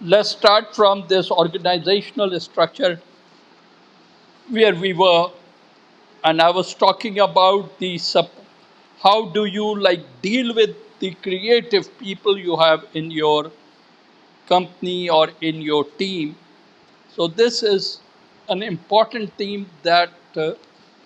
Let's start from this organizational structure where we were, and I was talking about how do you deal with the creative people you have in your company or in your team. So this is an important theme that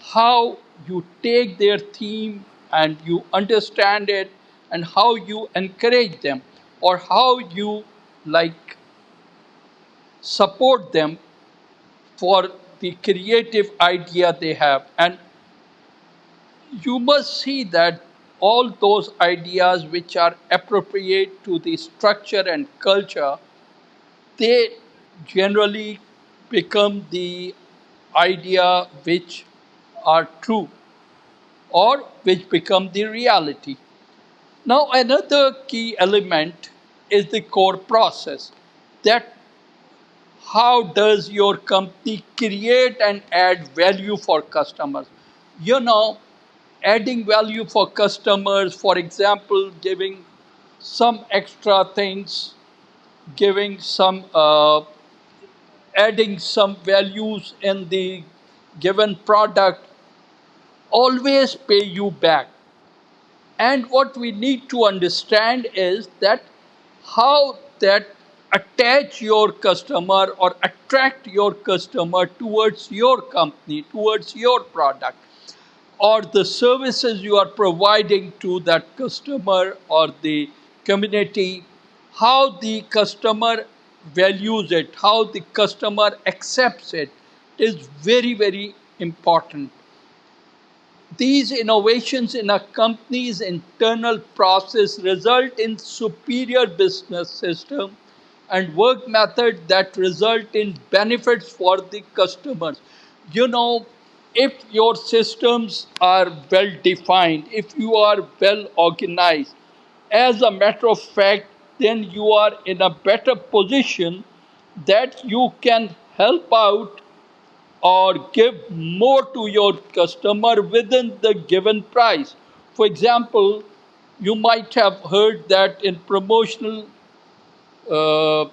how you take their theme and you understand it and how you encourage them or how you like support them for the creative idea they have. And you must see that all those ideas which are appropriate to the structure and culture, they generally become the idea which are true or which become the reality. Now, another key element is the core process, that how does your company create and add value for customers. You know, adding value for customers, for example, giving some extra things, giving some adding some values in the given product always pay you back. And what we need to understand is that how that attach your customer or attract your customer towards your company, towards your product, or the services you are providing to that customer or the community, how the customer values it, how the customer accepts it is very, very important. These innovations in a company's internal process result in superior business system and work methods that result in benefits for the customers. You know, if your systems are well defined, if you are well organized, as a matter of fact, then you are in a better position that you can help out or give more to your customer within the given price. For example, you might have heard that in promotional uh,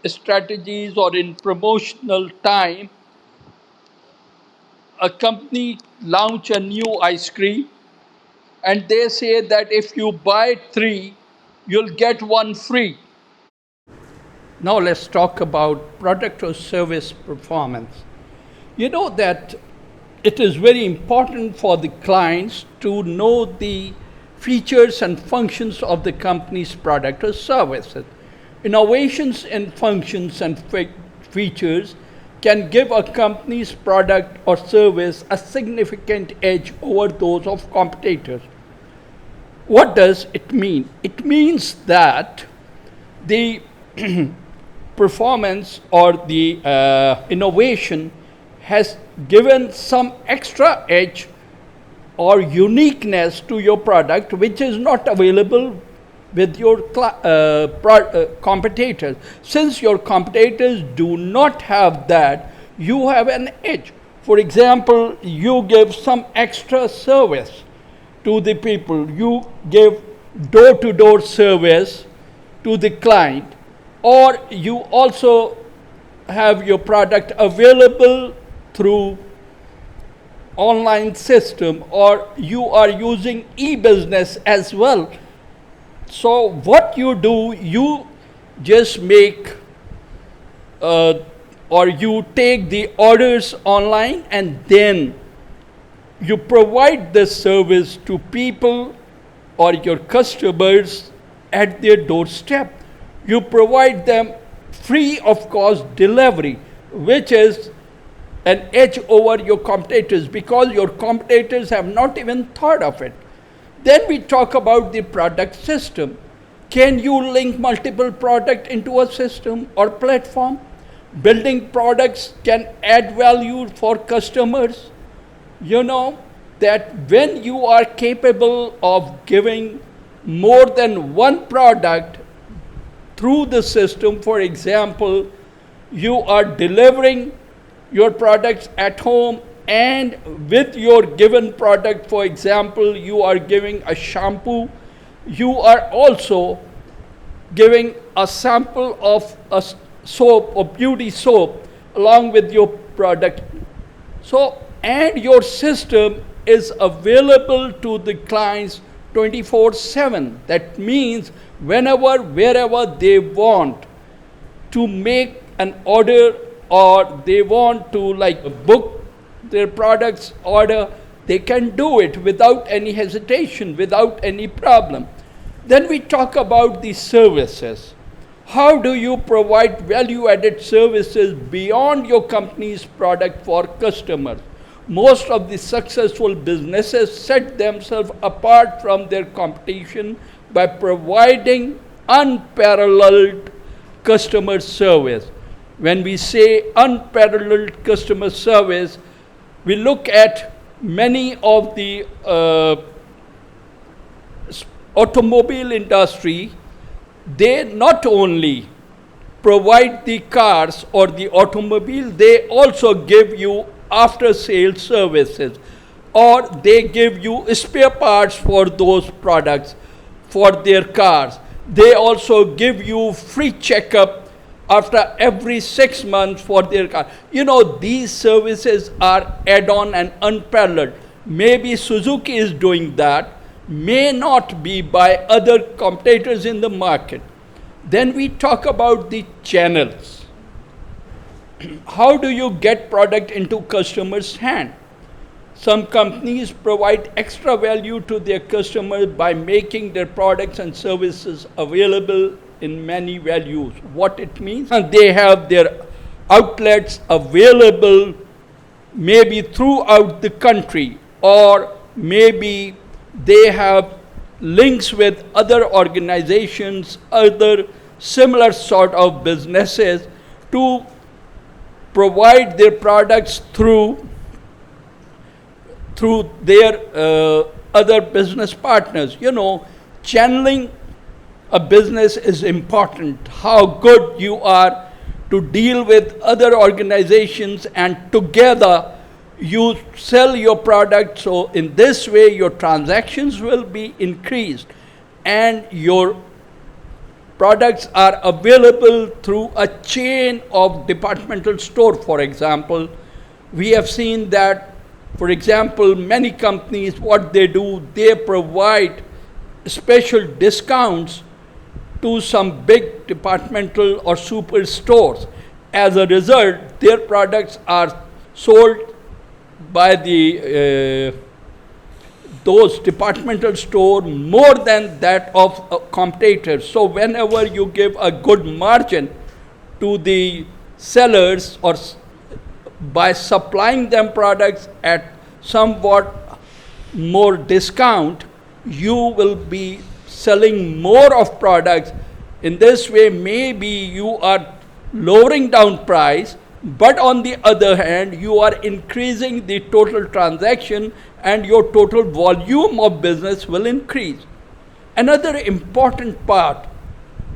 strategies or in promotional time, a company launch a new ice cream and they say that if you buy three, you'll get one free. Now let's talk about product or service performance. You know that it is very important for the clients to know the features and functions of the company's product or services. Innovations in functions and features can give a company's product or service a significant edge over those of competitors. What does it mean? It means that the performance or the innovation has given some extra edge or uniqueness to your product which is not available with your competitors. Since your competitors do not have that, you have an edge. For example, you give some extra service to the people, you give door to door service to the client, or you also have your product available through online system, or you are using e-business as well. So what you do, you just make or you take the orders online and then you provide this service to people or your customers at their doorstep. You provide them free of cost delivery, which is an edge over your competitors because your competitors have not even thought of it. Then we talk about the product system. Can you link multiple products into a system or platform? Building products can add value for customers. You know that when you are capable of giving more than one product through the system, for example, you are delivering your products at home and with your given product, for example, you are giving a shampoo, you are also giving a sample of a soap or beauty soap along with your product. So, and your system is available to the clients 24/7. That means whenever, wherever they want to make an order or they want to like book their products order, they can do it without any hesitation, without any problem. Then we talk about the services. How do you provide value-added services beyond your company's product for customers? Most of the successful businesses set themselves apart from their competition by providing unparalleled customer service. When we say unparalleled customer service, we look at many of the automobile industry. They not only provide the cars or the automobile, they also give you after sales services, or they give you spare parts for those products for their cars. They also give you free checkup after every 6 months for their car. You know, these services are add-on and unparalleled. Maybe Suzuki is doing that, may not be by other competitors in the market. Then we talk about the channels. How do you get product into customers' hand? Some companies provide extra value to their customers by making their products and services available in many values. What it means? And they have their outlets available maybe throughout the country, or maybe they have links with other organizations, other similar sort of businesses to provide their products through their other business partners. You know, channeling a business is important. How good you are to deal with other organizations and together you sell your product. So in this way your transactions will be increased and your products are available through a chain of departmental store. For example, we have seen that, for example, many companies, what they do, they provide special discounts to some big departmental or super stores. As a result, their products are sold by those departmental store more than that of competitors. So whenever you give a good margin to the sellers or by supplying them products at somewhat more discount, you will be selling more of products. In this way, maybe you are lowering down price, but on the other hand, you are increasing the total transaction and your total volume of business will increase. Another important part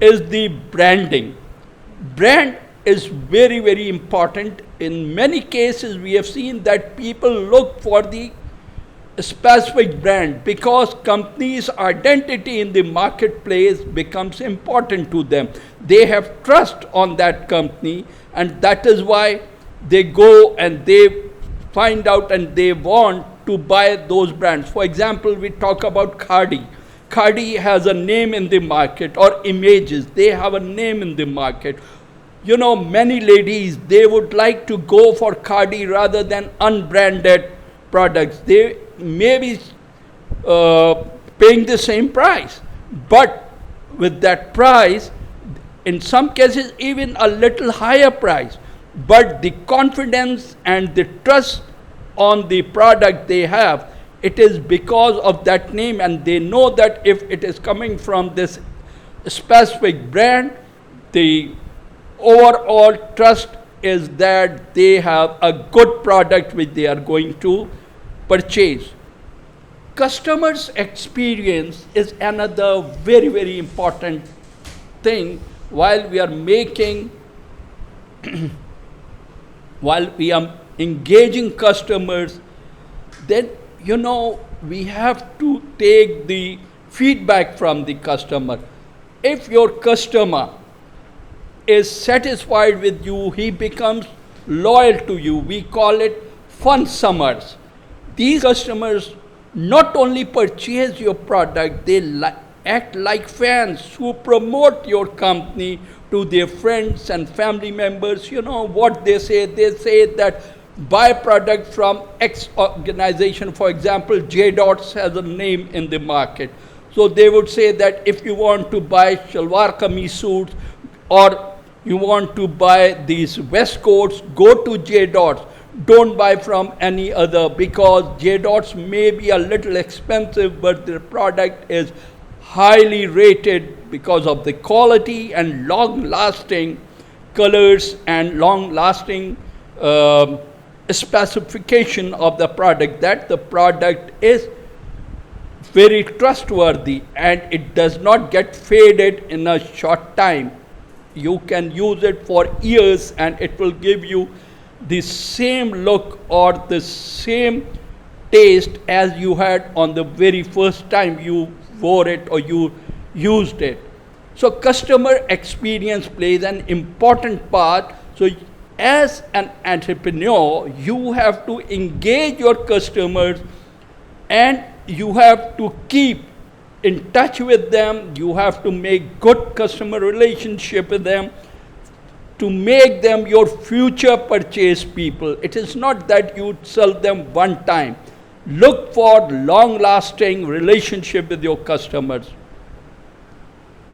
is the branding. Brand is very, very important. In many cases, we have seen that people look for the specific brand because company's identity in the marketplace becomes important to them. They have trust on that company, and that is why they go and they find out and they want to buy those brands. For example, we talk about Cardi. Cardi has a name in the market, or Images, they have a name in the market. You know, many ladies, they would like to go for Cardi rather than unbranded products. They may be paying the same price, but with that price, in some cases even a little higher price, but the confidence and the trust on the product they have, it is because of that name, and they know that if it is coming from this specific brand, the overall trust is that they have a good product which they are going to purchase. Customers' experience is another very, very important thing while we are making, while we are engaging customers. Then, we have to take the feedback from the customer. If your customer is satisfied with you, he becomes loyal to you. We call it fun summers. These customers not only purchase your product, they act like fans who promote your company to their friends and family members. You know what they say? They say that buy product from X organization. For example, J-Dots has a name in the market. So they would say that if you want to buy shalwar kameez suits or you want to buy these waistcoats, go to J-Dots. Don't buy from any other, because J-Dots may be a little expensive, but the product is highly rated because of the quality and long-lasting colors and long-lasting specification of the product, that the product is very trustworthy and it does not get faded in a short time. You can use it for years and it will give you the same look or the same taste as you had on the very first time you wore it or you used it. So customer experience plays an important part. So as an entrepreneur, you have to engage your customers and you have to keep in touch with them. You have to make good customer relationship with them to make them your future purchase people. It is not that you sell them one time. Look for long-lasting relationship with your customers.